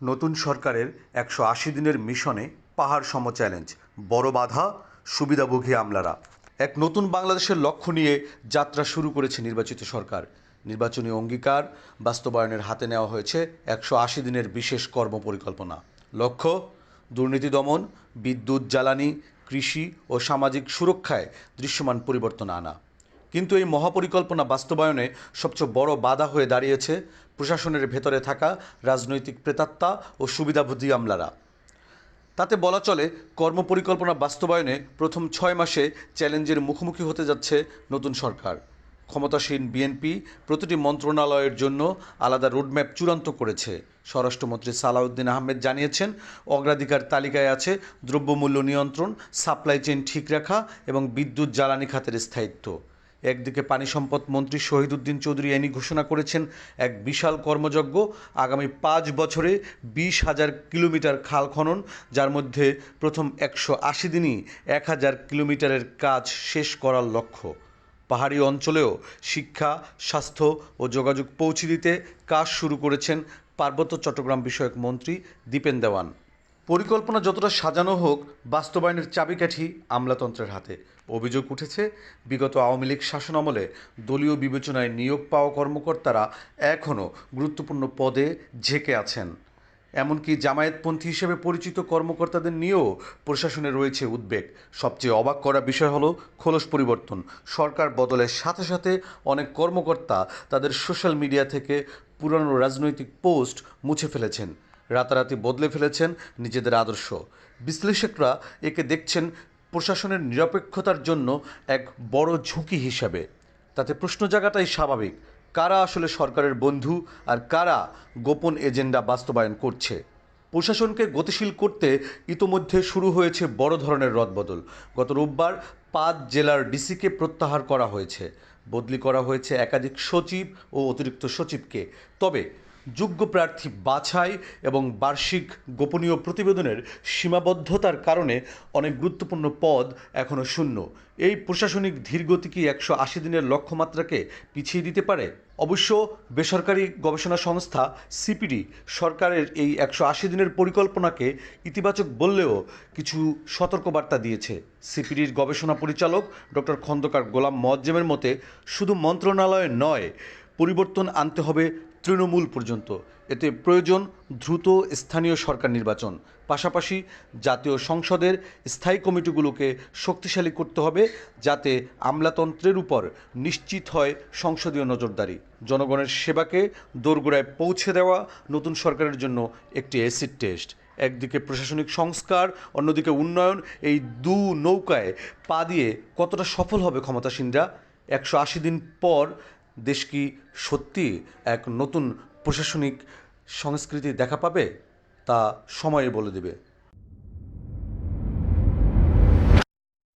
নতুন সরকারের ১৮০ দিনের মিশনে পাহাড় সম চ্যালেঞ্জ, বড় বাধা সুবিধাভোগী আমলারা। এক নতুন বাংলাদেশের লক্ষ্য নিয়ে যাত্রা শুরু করেছে নির্বাচিত সরকার। নির্বাচনী অঙ্গীকার বাস্তবায়নের হাতে নেওয়া হয়েছে ১৮০ দিনের বিশেষ কর্মপরিকল্পনা। লক্ষ্য দুর্নীতি দমন, বিদ্যুৎ, জ্বালানি, কৃষি ও সামাজিক সুরক্ষায় দৃশ্যমান পরিবর্তন আনা। কিন্তু এই মহাপরিকল্পনা বাস্তবায়নে সবচেয়ে বড় বাধা হয়ে দাঁড়িয়েছে প্রশাসনের ভেতরে থাকা রাজনৈতিক প্রেতাত্মা ও সুবিধাভোগী আমলারা। তাতে বলা চলে, কর্মপরিকল্পনা বাস্তবায়নে প্রথম ৬ মাসে চ্যালেঞ্জের মুখোমুখি হতে যাচ্ছে নতুন সরকার। ক্ষমতাসীন বিএনপি প্রতিটি মন্ত্রণালয়ের জন্য আলাদা রোডম্যাপ চূড়ান্ত করেছে। স্বরাষ্ট্রমন্ত্রী সালাউদ্দিন আহমেদ জানিয়েছেন, অগ্রাধিকার তালিকায় আছে দ্রব্যমূল্য নিয়ন্ত্রণ, সাপ্লাই চেইন ঠিক রাখা এবং বিদ্যুৎ জ্বালানি খাতের স্থায়িত্ব। একদিকে পানি সম্পদ মন্ত্রী শহীদ উদ্দিন চৌধুরী এনি ঘোষণা করেছেন এক বিশাল কর্মযজ্ঞ, আগামী ৫ বছরে ২০,০০০ কিলোমিটার খাল খনন, যার মধ্যে প্রথম ১৮০ দিনই ১,০০০ কিলোমিটারের কাজ শেষ করার লক্ষ্য। পাহাড়ি অঞ্চলেও শিক্ষা, স্বাস্থ্য ও যোগাযোগ পৌঁছে দিতে কাজ শুরু করেছেন পার্বত্য চট্টগ্রাম বিষয়ক মন্ত্রী দীপেন দেওয়ান। পরিকল্পনা যতটা সাজানো হোক, বাস্তবায়নের চাবিকাঠি আমলাতন্ত্রের হাতে। অভিযোগ উঠেছে, বিগত আওয়ামী লীগ শাসনামলে দলীয় বিবেচনায় নিয়োগ পাওয়া কর্মকর্তারা এখনও গুরুত্বপূর্ণ পদে ঝেঁকে আছেন। এমনকি জামায়াতপন্থী হিসেবে পরিচিত কর্মকর্তাদের নিয়েও প্রশাসনে রয়েছে উদ্বেগ। সবচেয়ে অবাক করা বিষয় হলো খোলস পরিবর্তন। সরকার বদলের সাথে সাথে অনেক কর্মকর্তা তাদের সোশ্যাল মিডিয়া থেকে পুরনো রাজনৈতিক পোস্ট মুছে ফেলেছেন, রাতারাতি বদলে ফেলেছেন নিজেদের আদর্শ। বিশ্লেষকরা একে দেখছেন প্রশাসনের নিরপেক্ষতার জন্য এক বড় ঝুঁকি হিসাবে। তাতে প্রশ্ন জাগাটাই স্বাভাবিক, কারা আসলে সরকারের বন্ধু আর কারা গোপন এজেন্ডা বাস্তবায়ন করছে। প্রশাসনকে গতিশীল করতে ইতোমধ্যে শুরু হয়েছে বড় ধরনের রদবদল। গত রোববার ৫ জেলার ডিসিকে প্রত্যাহার করা হয়েছে, বদলি করা হয়েছে একাধিক সচিব ও অতিরিক্ত সচিবকে। তবে যোগ্য প্রার্থী বাছাই এবং বার্ষিক গোপনীয় প্রতিবেদনের সীমাবদ্ধতার কারণে অনেক গুরুত্বপূর্ণ পদ এখনও শূন্য। এই প্রশাসনিক ধীরগতি কি ১৮০ দিনের লক্ষ্যমাত্রাকে পিছিয়ে দিতে পারে? অবশ্য বেসরকারি গবেষণা সংস্থা সিপিডি সরকারের এই ১৮০ দিনের পরিকল্পনাকে ইতিবাচক বললেও কিছু সতর্কবার্তা দিয়েছে। সিপিডির গবেষণা পরিচালক ডক্টর খন্দকার গোলাম মোয়াজ্জেমের মতে, শুধু মন্ত্রণালয়ে নয়, পরিবর্তন আনতে হবে তৃণমূল পর্যন্ত। এতে প্রয়োজন দ্রুত স্থানীয় সরকার নির্বাচন, পাশাপাশি জাতীয় সংসদের স্থায়ী কমিটিগুলোকে শক্তিশালী করতে হবে, যাতে আমলাতন্ত্রের উপর নিশ্চিত হয় সংসদীয় নজরদারি। জনগণের সেবাকে দোরগোড়ায় পৌঁছে দেওয়া নতুন সরকারের জন্য একটি অ্যাসিড টেস্ট। একদিকে প্রশাসনিক সংস্কার, অন্যদিকে উন্নয়ন, এই দু নৌকায় পা দিয়ে কতটা সফল হবে ক্ষমতাসীনরা? ১৮০ দিন পর দেশ কি সত্যি এক নতুন প্রশাসনিক সংস্কৃতি দেখা পাবে? তা সময় বলে দেবে।